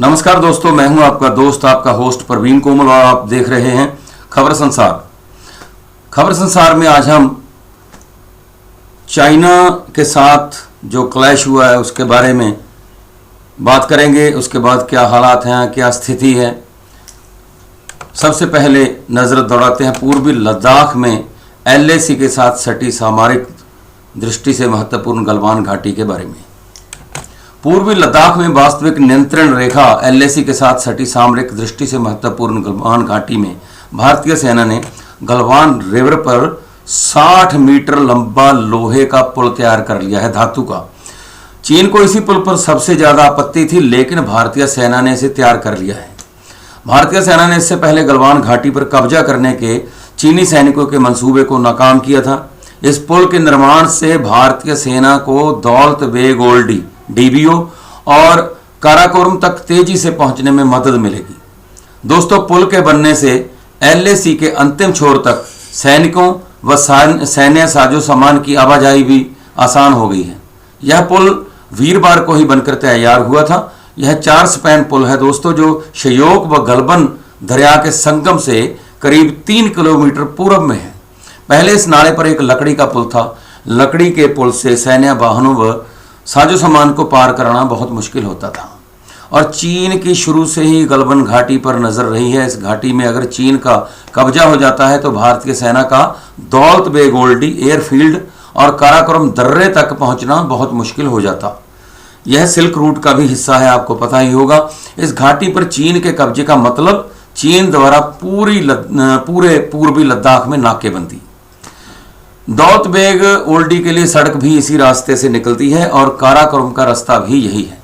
नमस्कार दोस्तों, मैं हूं आपका दोस्त, आपका होस्ट प्रवीण कोमल और आप देख रहे हैं खबर संसार। खबर संसार में आज हम चाइना के साथ जो क्लैश हुआ है उसके बारे में बात करेंगे। उसके बाद क्या हालात हैं, क्या स्थिति है। सबसे पहले नज़र दौड़ाते हैं पूर्वी लद्दाख में LAC के साथ सटी सामरिक दृष्टि से महत्वपूर्ण गलवान घाटी के बारे में। पूर्वी लद्दाख में वास्तविक नियंत्रण रेखा LAC के साथ सटी सामरिक दृष्टि से महत्वपूर्ण गलवान घाटी में भारतीय सेना ने गलवान रिवर पर 60 मीटर लंबा लोहे का पुल तैयार कर लिया है, धातु का। चीन को इसी पुल पर सबसे ज्यादा आपत्ति थी, लेकिन भारतीय सेना ने इसे तैयार कर लिया है। भारतीय सेना ने इससे पहले गलवान घाटी पर कब्जा करने के चीनी सैनिकों के मंसूबे को नाकाम किया था। इस पुल के निर्माण से भारतीय सेना को दौलत बेग ओल्डी DBO और काराकोरम तक तेजी से पहुंचने में मदद मिलेगी। दोस्तों, पुल के बनने से LAC के अंतिम छोर तक सैनिकों व सैन्य साजो सामान की आवाजाही भी आसान हो गई है। यह पुल वीरवार को ही बनकर तैयार हुआ था। यह 4 स्पैन पुल है दोस्तों, जो श्योक व गलबन दरिया के संगम से करीब 3 किलोमीटर पूर्व में है। पहले इस नाले पर एक लकड़ी का पुल था। लकड़ी के पुल से सैन्य वाहनों व साजो सामान को पार करना बहुत मुश्किल होता था और चीन की शुरू से ही गलवान घाटी पर नजर रही है। इस घाटी में अगर चीन का कब्जा हो जाता है तो भारतीय सेना का दौलत बेग ओल्डी एयरफील्ड और काराकोरम दर्रे तक पहुंचना बहुत मुश्किल हो जाता। यह सिल्क रूट का भी हिस्सा है, आपको पता ही होगा। इस घाटी पर चीन के कब्जे का मतलब चीन द्वारा पूरे पूर्वी लद्दाख में नाकेबंदी। दौलत बेग ओल्डी के लिए सड़क भी इसी रास्ते से निकलती है और काराकोरम का रास्ता भी यही है।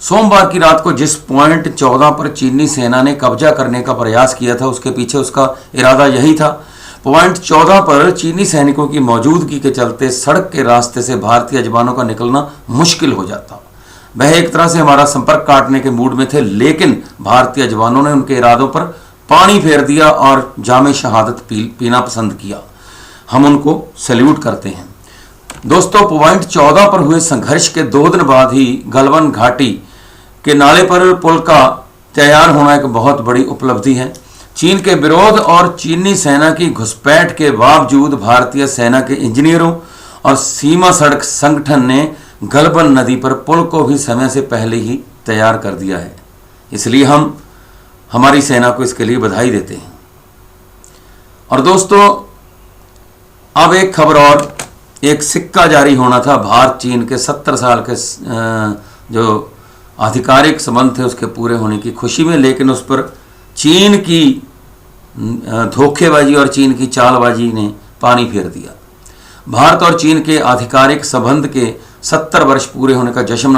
सोमवार की रात को जिस पॉइंट 14 पर चीनी सेना ने कब्जा करने का प्रयास किया था, उसके पीछे उसका इरादा यही था। पॉइंट 14 पर चीनी सैनिकों की मौजूदगी के चलते सड़क के रास्ते से भारतीय जवानों का निकलना मुश्किल हो जाता। वह एक तरह से हमारा संपर्क काटने के मूड में थे, लेकिन भारतीय जवानों ने उनके इरादों पर पानी फेर दिया और जामे शहादत पीना पसंद किया। हम उनको सैल्यूट करते हैं। दोस्तों, पॉइंट 14 पर हुए संघर्ष के 2 दिन बाद ही गलवान घाटी के नाले पर पुल का तैयार होना एक बहुत बड़ी उपलब्धि है। चीन के विरोध और चीनी सेना की घुसपैठ के बावजूद भारतीय सेना के इंजीनियरों और सीमा सड़क संगठन ने गलवान नदी पर पुल को भी समय से पहले ही तैयार कर दिया है। इसलिए हम हमारी सेना को इसके लिए बधाई देते हैं। और दोस्तों, अब एक खबर और, एक सिक्का जारी होना था भारत चीन के 70 साल के जो आधिकारिक संबंध थे उसके पूरे होने की खुशी में, लेकिन उस पर चीन की धोखेबाजी और चीन की चालबाजी ने पानी फेर दिया। भारत और चीन के आधिकारिक संबंध के 70 वर्ष पूरे होने का जश्न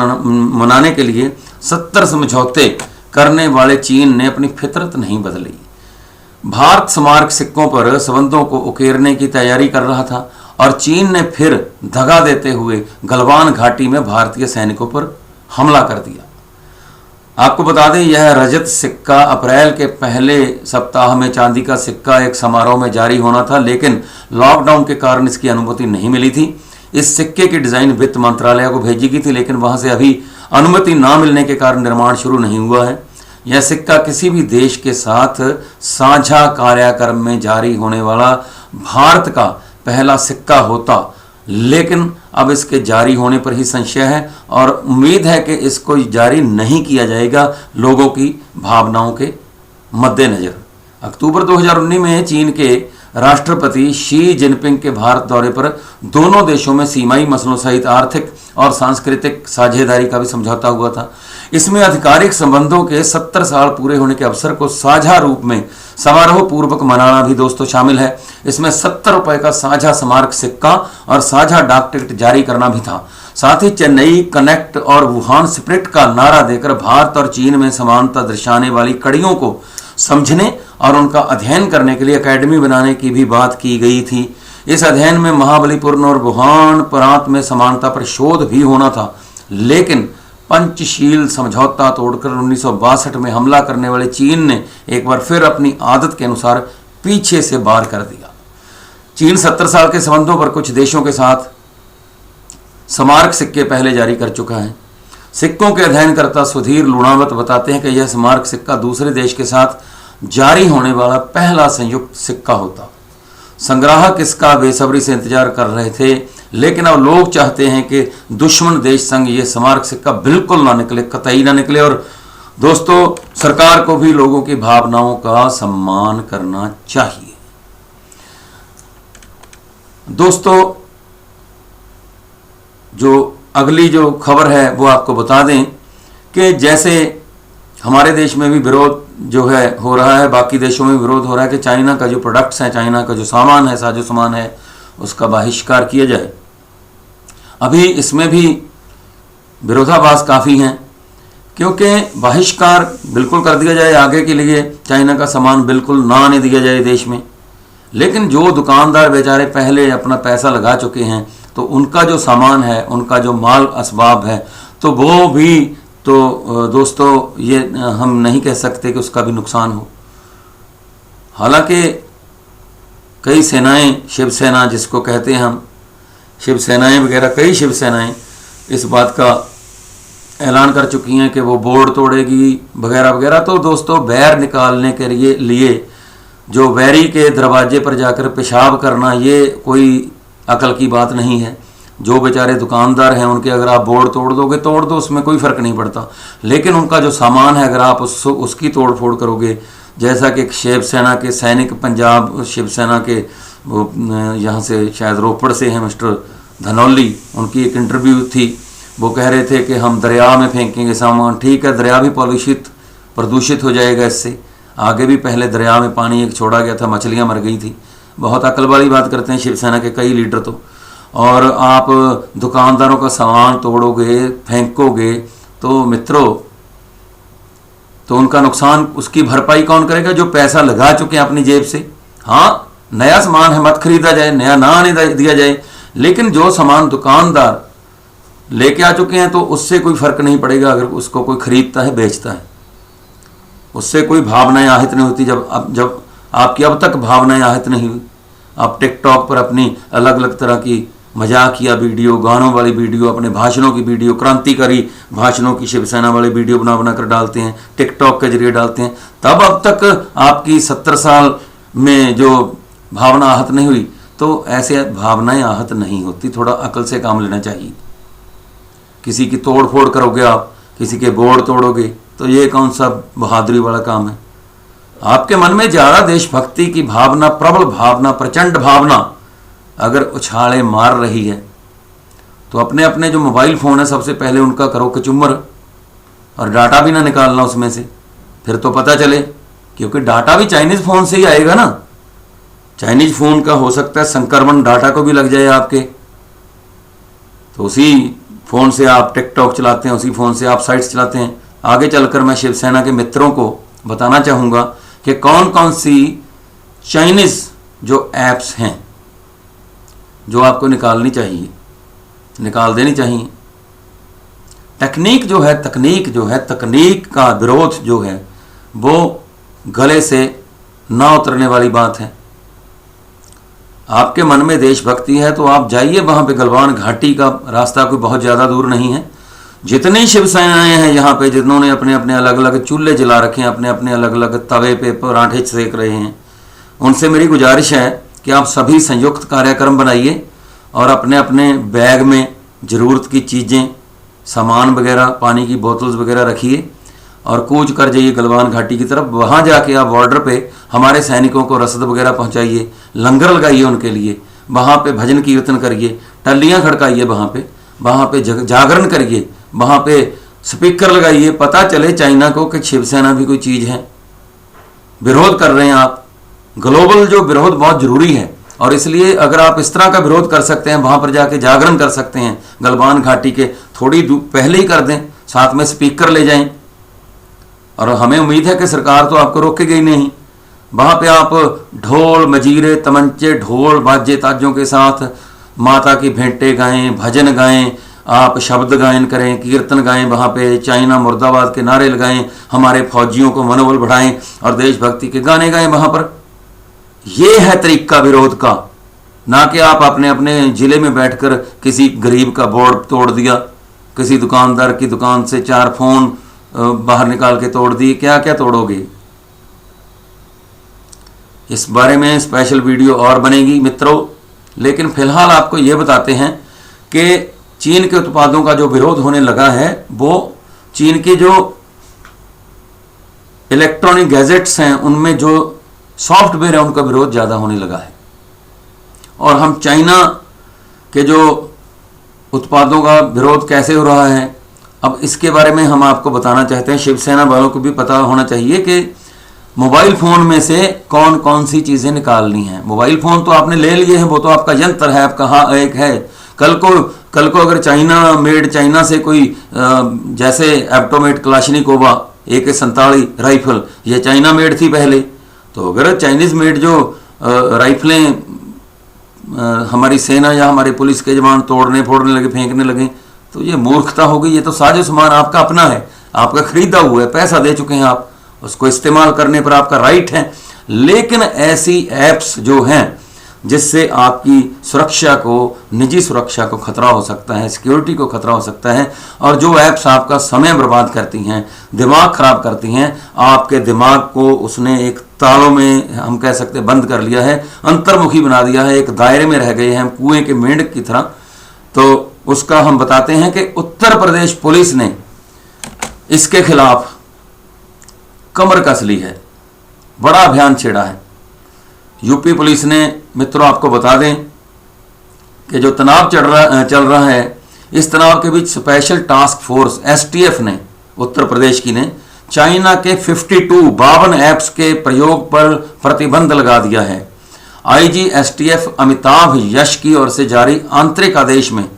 मनाने के लिए 70 समझौते करने वाले चीन ने अपनी फितरत नहीं बदली। भारत स्मारक सिक्कों पर संबंधों को उकेरने की तैयारी कर रहा था और चीन ने फिर दगा देते हुए गलवान घाटी में भारतीय सैनिकों पर हमला कर दिया। आपको बता दें, यह रजत सिक्का अप्रैल के पहले सप्ताह में चांदी का सिक्का एक समारोह में जारी होना था, लेकिन लॉकडाउन के कारण इसकी अनुमति नहीं मिली थी। इस सिक्के की डिजाइन वित्त मंत्रालय को भेजी गई थी, लेकिन वहां से अभी अनुमति ना मिलने के कारण निर्माण शुरू नहीं हुआ है। यह सिक्का किसी भी देश के साथ साझा कार्यक्रम में जारी होने वाला भारत का पहला सिक्का होता, लेकिन अब इसके जारी होने पर ही संशय है और उम्मीद है कि इसको जारी नहीं किया जाएगा लोगों की भावनाओं के मद्देनजर। अक्टूबर 2019 में चीन के राष्ट्रपति शी जिनपिंग के भारत दौरे पर दोनों देशों में सीमाई मसलों सहित आर्थिक और सांस्कृतिक साझेदारी का भी समझौता हुआ था। इसमें आधिकारिक संबंधों के 70 साल पूरे होने के अवसर को साझा रूप में समारोह पूर्वक मनाना भी दोस्तों शामिल है। इसमें 70 रुपए का साझा स्मारक सिक्का और साझा डाक टिकट जारी करना भी था। साथ ही चेन्नई कनेक्ट और वुहान स्प्रिट का नारा देकर भारत और चीन में समानता दर्शाने वाली कड़ियों को समझने और उनका अध्ययन करने के लिए एकेडमी बनाने की भी बात की गई थी। इस अध्ययन में महाबलीपुरम और वुहान प्रांत में समानता पर शोध भी होना था, लेकिन पंचशील समझौता तोड़कर 1962 में हमला करने वाले चीन ने एक बार फिर अपनी आदत के अनुसार पीछे से वार कर दिया। चीन 70 साल के संबंधों पर कुछ देशों के साथ स्मारक सिक्के पहले जारी कर चुका है। सिक्कों के अध्ययनकर्ता सुधीर लूणावत बताते हैं कि यह स्मारक सिक्का दूसरे देश के साथ जारी होने वाला पहला संयुक्त सिक्का होता। संग्राहक इसका बेसब्री से इंतजार कर रहे थे, लेकिन अब लोग चाहते हैं कि दुश्मन देश संग ये स्मारक सिक्का बिल्कुल ना निकले, कतई ना निकले। और दोस्तों, सरकार को भी लोगों की भावनाओं का सम्मान करना चाहिए। दोस्तों, जो अगली जो खबर है वो आपको बता दें कि जैसे हमारे देश में भी विरोध जो है हो रहा है, बाकी देशों में विरोध हो रहा है कि चाइना का जो प्रोडक्ट्स हैं, चाइना का जो सामान है, साजो सामान है, उसका बहिष्कार किया जाए। अभी इसमें भी विरोधाभास काफ़ी हैं, क्योंकि बहिष्कार बिल्कुल कर दिया जाए आगे के लिए, चाइना का सामान बिल्कुल ना आने दिया जाए देश में, लेकिन जो दुकानदार बेचारे पहले अपना पैसा लगा चुके हैं तो उनका जो सामान है, उनका जो माल असबाब है, तो वो भी तो दोस्तों ये हम नहीं कह सकते कि उसका भी नुकसान हो। हालांकि कई सेनाएं, शिवसेना जिसको कहते हैं हम, शिवसेनाएं वगैरह, कई शिवसेनाएं इस बात का ऐलान कर चुकी हैं कि वो बोर्ड तोड़ेगी वगैरह वगैरह। तो दोस्तों, बैर निकालने के लिए जो बैरी के दरवाजे पर जाकर पेशाब करना, ये कोई अकल की बात नहीं है। जो बेचारे दुकानदार हैं उनके अगर आप बोर्ड तोड़ दोगे, तोड़ दो, उसमें कोई फ़र्क नहीं पड़ता, लेकिन उनका जो सामान है अगर आप उसकी तोड़ फोड़ करोगे, जैसा कि शिवसेना के सैनिक, पंजाब शिवसेना के वो यहाँ से शायद रोपड़ से हैं मिस्टर धनौली, उनकी एक इंटरव्यू थी, वो कह रहे थे कि हम दरिया में फेंकेंगे सामान। ठीक है, दरिया भी प्रदूषित हो जाएगा इससे। आगे भी पहले दरिया में पानी एक छोड़ा गया था, मछलियाँ मर गई थी। बहुत अकल वाली बात करते हैं शिवसेना के कई लीडर तो। और आप दुकानदारों का सामान तोड़ोगे, फेंकोगे, तो मित्रों, तो उनका नुकसान, उसकी भरपाई कौन करेगा? जो पैसा लगा चुके हैं अपनी जेब से। हाँ, नया सामान है, मत खरीदा जाए, नया ना आने दिया जाए, लेकिन जो सामान दुकानदार लेके आ चुके हैं तो उससे कोई फर्क नहीं पड़ेगा अगर उसको कोई खरीदता है, बेचता है, उससे कोई भावनाएं আহিत नहीं होती। जब आपकी अब तक भावनाएं আহিत नहीं हुई, आप टिकटॉक पर अपनी अलग अलग तरह की मजाकिया वीडियो, गानों वाली वीडियो, अपने भाषणों की वीडियो, क्रांतिकारी भाषणों की शिवसेना वाले वीडियो बना कर डालते हैं, टिकटॉक के जरिए डालते हैं, तब अब तक आपकी 70 साल में जो भावना आहत नहीं हुई। तो ऐसे भावनाएं आहत नहीं होती, थोड़ा अकल से काम लेना चाहिए। किसी की तोड़ फोड़ करोगे आप, किसी के बोर्ड तोड़ोगे, तो ये कौन सा बहादुरी वाला काम है? आपके मन में ज़्यादा देशभक्ति की भावना, प्रबल भावना, प्रचंड भावना अगर उछाले मार रही है, तो अपने अपने जो मोबाइल फ़ोन है सबसे पहले उनका करो कचूमर, और डाटा भी ना निकालना उसमें से, फिर तो पता चले, क्योंकि डाटा भी चाइनीज़ फ़ोन से ही आएगा ना। चाइनीज़ फ़ोन का हो सकता है संक्रमण डाटा को भी लग जाए आपके, तो उसी फ़ोन से आप टिकटॉक चलाते हैं, उसी फ़ोन से आप साइट्स चलाते हैं। आगे चलकर मैं शिवसेना के मित्रों को बताना चाहूँगा कि कौन कौन सी चाइनीज़ जो ऐप्स हैं जो आपको निकालनी चाहिए, निकाल देनी चाहिए। तकनीक जो है, तकनीक का विरोध जो है वो गले से ना उतरने वाली बात है। आपके मन में देशभक्ति है तो आप जाइए वहाँ पे, गलवान घाटी का रास्ता कोई बहुत ज़्यादा दूर नहीं है। जितनी शिवसेनाएं हैं यहाँ पे, जिन्होंने अपने अपने अलग अलग चूल्हे जला रखे हैं, अपने अपने अलग अलग तवे पे पराठे सेक रहे हैं, उनसे मेरी गुजारिश है कि आप सभी संयुक्त कार्यक्रम बनाइए और अपने अपने बैग में ज़रूरत की चीज़ें, सामान वगैरह, पानी की बोतल्स वगैरह रखिए और कूच कर जाइए गलवान घाटी की तरफ। वहाँ जाके आप बॉर्डर पे हमारे सैनिकों को रसद वगैरह पहुँचाइए, लंगर लगाइए उनके लिए, वहाँ पे भजन कीर्तन करिए, टल्लियाँ खड़काइए, वहाँ पे जागरण करिए, वहाँ पे स्पीकर लगाइए, पता चले चाइना को कि शिवसेना भी कोई चीज़ है। विरोध कर रहे हैं आप, ग्लोबल जो विरोध बहुत ज़रूरी है, और इसलिए अगर आप इस तरह का विरोध कर सकते हैं, वहाँ पर जाके जागरण कर सकते हैं, गलवान घाटी के थोड़ी पहले ही कर दें, साथ में स्पीकर ले जाएं, और हमें उम्मीद है कि सरकार तो आपको रोकेगी ही नहीं। वहाँ पे आप ढोल मजीरे, तमंचे, ढोल बाजे ताजों के साथ माता की भेंटें गाएं, भजन गाएं, आप शब्द गायन करें, कीर्तन गाएं, वहाँ पे चाइना मुर्दाबाद के नारे लगाएं, हमारे फौजियों को मनोबल बढ़ाएं और देशभक्ति के गाने गाएं वहाँ पर। ये है तरीका विरोध का, ना कि आप अपने अपने ज़िले में बैठकर किसी गरीब का बोर्ड तोड़ दिया, किसी दुकानदार की दुकान से 4 फोन बाहर निकाल के तोड़ दिए, क्या क्या तोड़ोगे। इस बारे में स्पेशल वीडियो और बनेगी मित्रों, लेकिन फिलहाल आपको ये बताते हैं कि चीन के उत्पादों का जो विरोध होने लगा है वो चीन के जो इलेक्ट्रॉनिक गैजेट्स हैं उनमें जो सॉफ्टवेयर है उनका विरोध ज़्यादा होने लगा है। और हम चाइना के जो उत्पादों का विरोध कैसे हो रहा है, अब इसके बारे में हम आपको बताना चाहते हैं। शिवसेना वालों को भी पता होना चाहिए कि मोबाइल फ़ोन में से कौन कौन सी चीज़ें निकालनी हैं। मोबाइल फ़ोन तो आपने ले लिए हैं, वो तो आपका यंत्र है, आपका हाँ एक है। कल को अगर चाइना मेड, चाइना से कोई जैसे एप्टोमेट क्लाशनिकोवा AK-47 राइफल, ये चाइना मेड थी पहले, तो अगर चाइनीज़ मेड जो राइफलें हमारी सेना या हमारे पुलिस के जवान तोड़ने फोड़ने लगे, फेंकने लगे, तो ये मूर्खता होगी। ये तो साजो सामान आपका अपना है, आपका खरीदा हुआ है, पैसा दे चुके हैं आप, उसको इस्तेमाल करने पर आपका राइट है। लेकिन ऐसी ऐप्स जो हैं जिससे आपकी सुरक्षा को, निजी सुरक्षा को खतरा हो सकता है, सिक्योरिटी को खतरा हो सकता है, और जो ऐप्स आपका समय बर्बाद करती हैं, दिमाग खराब करती हैं, आपके दिमाग को उसने एक तालों में हम कह सकते हैं बंद कर लिया है, अंतर्मुखी बना दिया है, एक दायरे में रह गए हैं हम कुएं के मेंढक की तरह। तो उसका हम बताते हैं कि उत्तर प्रदेश पुलिस ने इसके खिलाफ कमर कस ली है, बड़ा अभियान छेड़ा है। यूपी पुलिस ने मित्रों आपको बता दें कि जो तनाव चल रहा है, इस तनाव के बीच स्पेशल टास्क फोर्स STF ने, उत्तर प्रदेश की ने, चाइना के 52 ऐप्स के प्रयोग पर प्रतिबंध लगा दिया है। IG STF अमिताभ यश की ओर से जारी आंतरिक आदेश में,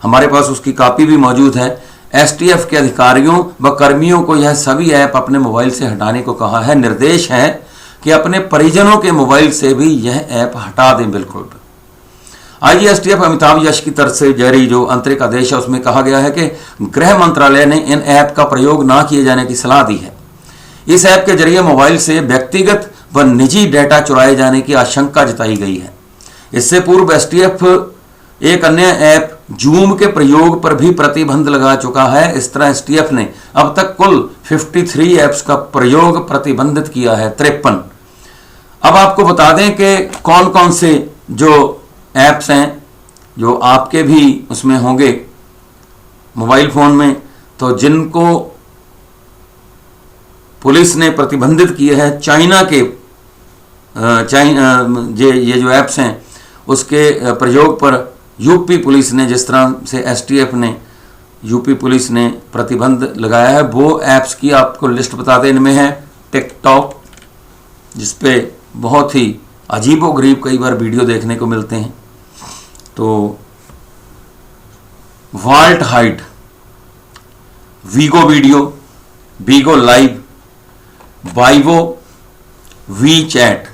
हमारे पास उसकी कॉपी भी मौजूद है, STF के अधिकारियों व कर्मियों को यह सभी ऐप अपने मोबाइल से हटाने को कहा है। निर्देश है कि अपने परिजनों के मोबाइल से भी यह ऐप हटा दें। बिल्कुल IG STF अमिताभ यश की तरफ से जारी जो आंतरिक आदेश है उसमें कहा गया है कि गृह मंत्रालय ने इन ऐप का प्रयोग ना किए जाने की सलाह दी है। इस ऐप के जरिए मोबाइल से व्यक्तिगत व निजी डेटा चुराए जाने की आशंका जताई गई है। इससे पूर्व STF एक अन्य ऐप जूम के प्रयोग पर भी प्रतिबंध लगा चुका है। इस तरह STF ने अब तक कुल 53 ऐप्स का प्रयोग प्रतिबंधित किया है, 53। अब आपको बता दें कि कौन कौन से जो ऐप्स हैं जो आपके भी उसमें होंगे मोबाइल फ़ोन में, तो जिनको पुलिस ने प्रतिबंधित किए हैं चाइना के ये जो ऐप्स हैं उसके प्रयोग पर यूपी पुलिस ने, जिस तरह से STF ने, यूपी पुलिस ने प्रतिबंध लगाया है। वो ऐप्स की आपको लिस्ट बता दें। इनमें है टिकटॉक, जिसपे बहुत ही अजीबोगरीब कई बार वीडियो देखने को मिलते हैं, तो Vault Hide, Vigo Video, Vigo Live, Vivo, WeChat,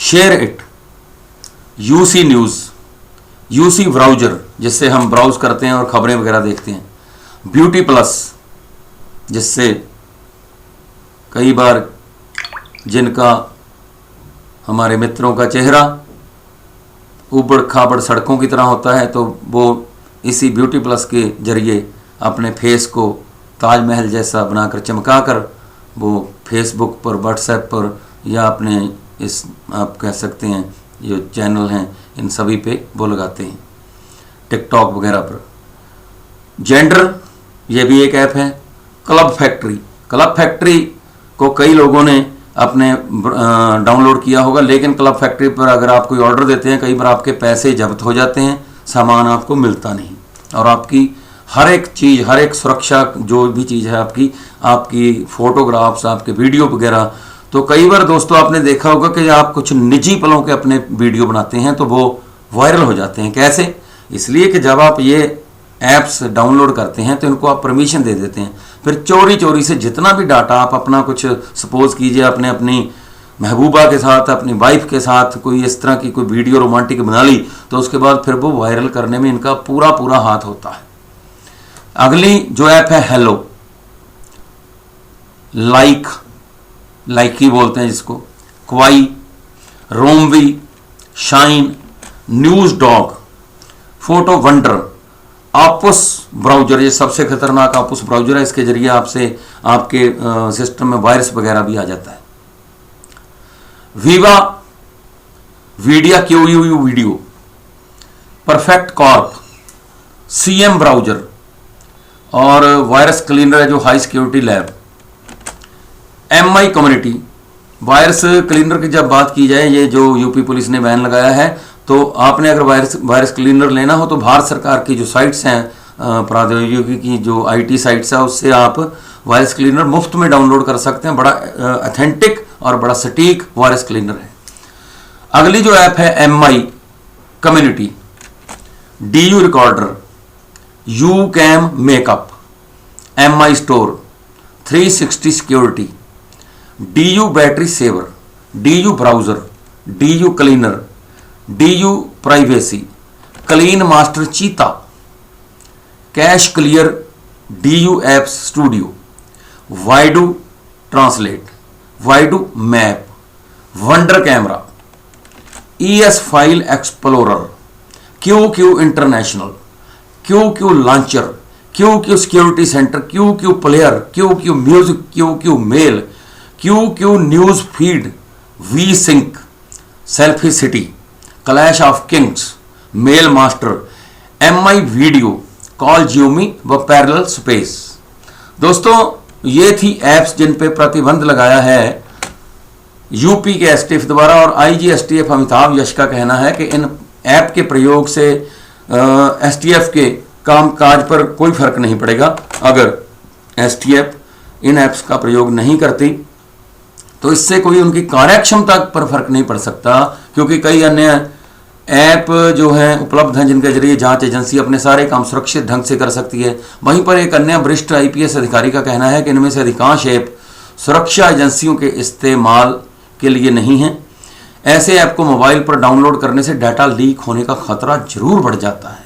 SHAREit, UC News, UC Browser जिससे हम ब्राउज करते हैं और खबरें वगैरह देखते हैं, ब्यूटी प्लस जिससे कई बार जिनका हमारे मित्रों का चेहरा ऊबड़ खाबड़ सड़कों की तरह होता है, तो वो इसी ब्यूटी प्लस के जरिए अपने फेस को ताजमहल जैसा बनाकर चमकाकर वो फेसबुक पर, व्हाट्सएप पर या अपने इस आप कह सकते हैं जो चैनल हैं इन सभी पे वो लगाते हैं, टिकटॉक वगैरह पर। जेंडर, ये भी एक ऐप है। क्लब फैक्ट्री, क्लब फैक्ट्री को कई लोगों ने अपने डाउनलोड किया होगा, लेकिन क्लब फैक्ट्री पर अगर आप कोई ऑर्डर देते हैं कई बार आपके पैसे जब्त हो जाते हैं, सामान आपको मिलता नहीं, और आपकी हर एक चीज़, हर एक सुरक्षा जो भी चीज़ है आपकी फ़ोटोग्राफ्स, आपके वीडियो वगैरह, तो कई बार दोस्तों आपने देखा होगा कि आप कुछ निजी पलों के अपने वीडियो बनाते हैं तो वो वायरल हो जाते हैं। कैसे? इसलिए कि जब आप ये ऐप्स डाउनलोड करते हैं तो इनको आप परमिशन दे देते हैं, फिर चोरी चोरी से जितना भी डाटा आप अपना कुछ सपोज कीजिए आपने अपनी महबूबा के साथ, अपनी वाइफ के साथ कोई इस तरह की कोई वीडियो रोमांटिक बना ली, तो उसके बाद फिर वो वायरल करने में इनका पूरा पूरा हाथ होता है। अगली जो ऐप है हेलो, लाइकी बोलते हैं जिसको, Kwai, Romwe, Shein, News Dog, Photo Wonder, APUS Browser, ये सबसे खतरनाक आपुस ब्राउजर है। इसके जरिए आपसे आपके सिस्टम में वायरस वगैरह भी आ जाता है। Viva Video Qu Video, Perfect Corp, CM Browser और वायरस क्लीनर है जो Hi Security Lab. Mi Community Virus Cleaner की जब बात की जाए, ये जो यूपी पुलिस ने बैन लगाया है, तो आपने अगर वायरस क्लीनर लेना हो तो भारत सरकार की जो साइट्स हैं प्रौद्योगिकी की जो आईटी साइट्स है, उससे आप वायरस क्लीनर मुफ्त में डाउनलोड कर सकते हैं। बड़ा ऑथेंटिक और बड़ा सटीक वायरस क्लीनर है। अगली जो ऐप है Mi Community, DU Recorder, YouCam Makeup, Mi Store, 360 Security, DU Battery Saver, DU Browser, DU Cleaner, DU Privacy, Clean Master Cheetah, Cache Clear, DU Apps Studio, Baidu Translate, Baidu Map, Wonder Camera, ES File Explorer, Q International, Q Launcher, Q Security Center, Q Player, Q Music, Q Mail, Q News Feed, WeSync, Selfie City, Clash of Kings, Mail Master, Mi Video, Call Xiaomi व parallel space. दोस्तों, ये थी apps जिन पे प्रतिबंध लगाया है UP के STF द्वारा, और आईजी एसटीएफ अमिताभ यश का कहना है कि इन ऐप के प्रयोग से एसटीएफ के कामकाज पर कोई फर्क नहीं पड़ेगा। अगर एसटीएफ इन ऐप्स का प्रयोग नहीं करती तो इससे कोई उनकी कार्यक्षमता पर फर्क नहीं पड़ सकता, क्योंकि कई अन्य ऐप जो हैं उपलब्ध हैं जिनके जरिए जांच एजेंसी अपने सारे काम सुरक्षित ढंग से कर सकती है। वहीं पर एक अन्य वरिष्ठ आईपीएस अधिकारी का कहना है कि इनमें से अधिकांश ऐप सुरक्षा एजेंसियों के इस्तेमाल के लिए नहीं है। ऐसे ऐप को मोबाइल पर डाउनलोड करने से डाटा लीक होने का खतरा जरूर बढ़ जाता है,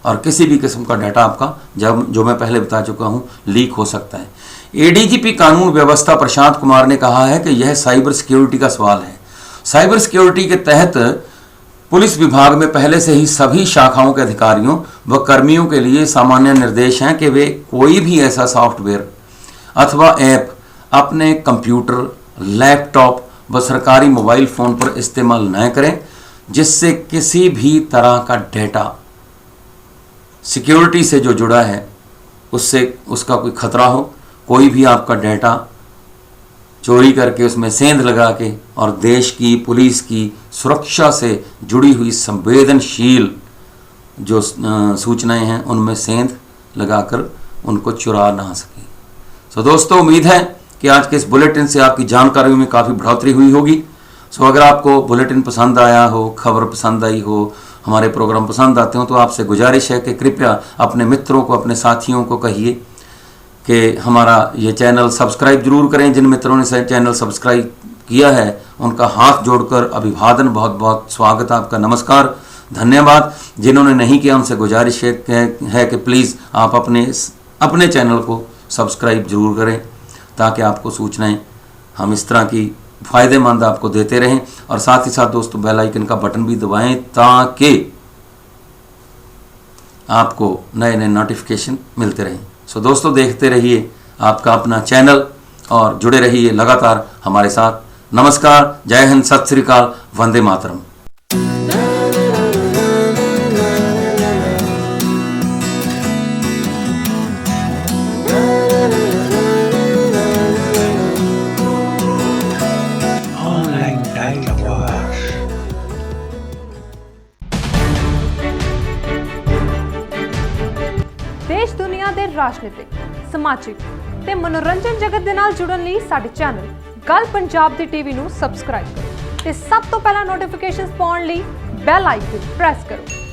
और किसी भी किस्म का डाटा आपका जो मैं पहले बता चुका हूं लीक हो सकता है। एडीजीपी कानून व्यवस्था प्रशांत कुमार ने कहा है कि यह साइबर सिक्योरिटी का सवाल है। साइबर सिक्योरिटी के तहत पुलिस विभाग में पहले से ही सभी शाखाओं के अधिकारियों व कर्मियों के लिए सामान्य निर्देश हैं कि वे कोई भी ऐसा सॉफ्टवेयर अथवा ऐप अपने कंप्यूटर, लैपटॉप व सरकारी मोबाइल फ़ोन पर इस्तेमाल न करें जिससे किसी भी तरह का डेटा सिक्योरिटी से जो जुड़ा है उससे उसका कोई खतरा हो। कोई भी आपका डाटा चोरी करके उसमें सेंध लगा के और देश की पुलिस की सुरक्षा से जुड़ी हुई संवेदनशील जो सूचनाएं हैं उनमें सेंध लगाकर उनको चुरा ना सके। सो दोस्तों, उम्मीद है कि आज के इस बुलेटिन से आपकी जानकारी में काफ़ी बढ़ोतरी हुई होगी। सो अगर आपको बुलेटिन पसंद आया हो, खबर पसंद आई हो, हमारे प्रोग्राम पसंद आते हो, तो आपसे गुजारिश है कि कृपया अपने मित्रों को, अपने साथियों को कहिए कि हमारा ये चैनल सब्सक्राइब जरूर करें। जिन मित्रों ने चैनल सब्सक्राइब किया है उनका हाथ जोड़कर अभिवादन, बहुत बहुत स्वागत आपका, नमस्कार, धन्यवाद। जिन्होंने नहीं किया उनसे गुजारिश है कि प्लीज़ आप अपने चैनल को सब्सक्राइब जरूर करें, ताकि आपको सूचनाएं हम इस तरह की फ़ायदेमंद आपको देते रहें। और साथ ही साथ दोस्तों, बेल आइकन का बटन भी दबाएं ताकि आपको नए नए नोटिफिकेशन मिलते रहें। सो दोस्तों, देखते रहिए आपका अपना चैनल और जुड़े रहिए लगातार हमारे साथ। नमस्कार, जय हिंद, सत श्री अकाल, वंदे मातरम। देश दुनिया ਦੇ ਰਾਜਨੀਤਿਕ, ਸਮਾਜਿਕ ਤੇ ਮਨੋਰੰਜਨ ਜਗਤ ਦੇ ਨਾਲ ਜੁੜਨ ਲਈ ਸਾਡੇ ਚੈਨਲ ਗੱਲ ਪੰਜਾਬ ਦੀ ਟੀਵੀ ਨੂੰ ਸਬਸਕ੍ਰਾਈਬ ਕਰੋ ਤੇ ਸਭ ਤੋਂ ਪਹਿਲਾਂ ਨੋਟੀਫਿਕੇਸ਼ਨਸ ਪਾਉਣ ਲਈ ਬੈਲ ਆਈਕਨ ਪ੍ਰੈਸ ਕਰੋ।